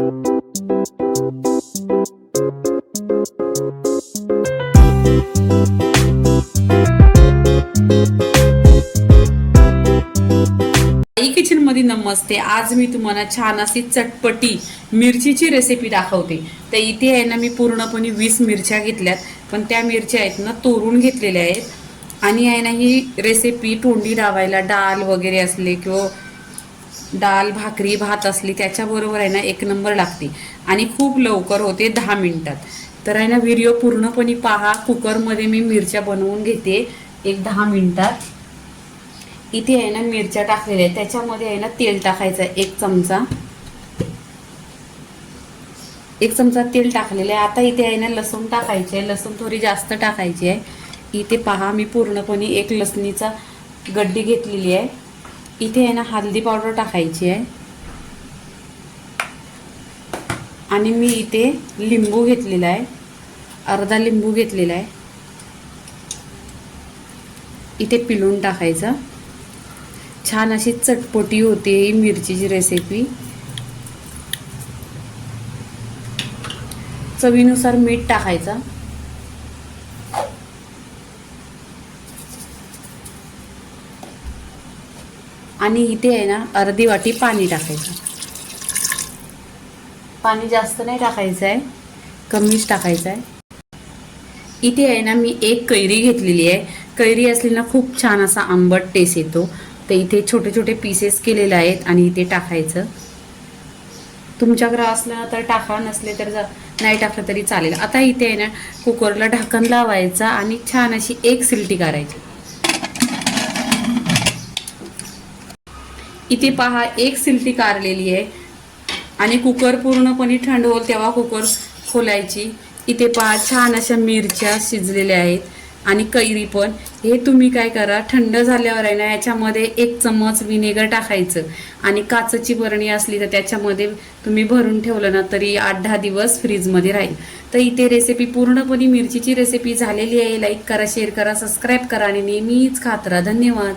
Kitchen मध्ये नमस्ते। आज मी तुम्हाला छान अशी चटपटी मिरचीची रेसिपी दाखवते। तर इथे आहे ना मी पूर्णपणे 20 मिरच्या घेतल्यात, पण त्या मिरच्या आहेत ना तोडून घेतलेल्या आहेत। आणि आहे ना ही रेसिपी तोंडी लावायला डाळ वगैरे असले किंवा डाळ भाकरी भात असली त्याच्याबरोबर आहे ना एक नंबर लागते आणि खूप लवकर होते 10 मिनिटात। तर आहे ना व्हिडिओ पूर्णपणे पहा। कुकरमध्ये मी मिरच्या बनवून घेते एक 10 मिनिटात। इथे आहे ना मिरच्या टाकलेल्या आहेत, त्याच्यामध्ये आहे ना तेल टाकायचं आहे एक चमचा तेल टाकलेलं आहे। आता इथे आहे ना लसूण टाकायचे आहे, लसूण थोडी जास्त टाकायची आहे। इथे पहा मी पूर्णपणे एक लसणीचा गड्डी घेतलेली आहे। इथे आहे ना हळदी पावडर टाकायची आहे आणि मी इथे लिंबू घेतलेला आहे, अर्धा लिंबू घेतलेला आहे, इथे पिळून टाकायचं। छान अशी चटपटी होते ही मिरचीची रेसिपी। चवीनुसार मीठ टाकायचं आणि इथे आहे ना अर्धी वाटी पाणी टाकायचं। पाणी जास्त नाही टाकायचं आहे, कमीच टाकायचं आहे। इथे आहे ना मी एक कैरी घेतलेली आहे। कैरी असली ना खूप छान असा आंबट टेस्ट येतो। तर इथे छोटे छोटे पीसेस केलेले आहेत आणि इथे टाकायचं। तुमच्याकडे असलं तर टाका, नसले तर नाही टाकलं तरी चालेल। आता इथे आहे ना कुकरला ढक्कन लावायचं आणि छान अशी एक सिलटी करायची। इथे पहा एक सिलटी काढलेली आहे आणि कुकर पूर्णपणे थंड होईल तेव्हा कुकर खोलायची। इथे पहा छान अशा मिरच्या शिजलेल्या आहेत आणि कैरी पण। हे तुम्ही काय करा, थंड झाल्यावर आहे ना याच्यामध्ये 1 चम्मच विनेगर टाकायचं आणि काचेची बरणी असली तर त्याच्यामध्ये तुम्ही भरून ठेवलं ना तरी 8-10 दिवस फ्रीजमध्ये राहील। तर इथे रेसिपी पूर्णपणे मिरचीची रेसिपी झालेली आहे। लाईक करा, शेअर करा, सबस्क्राईब करा आणि नेहमीच खात राहा। धन्यवाद।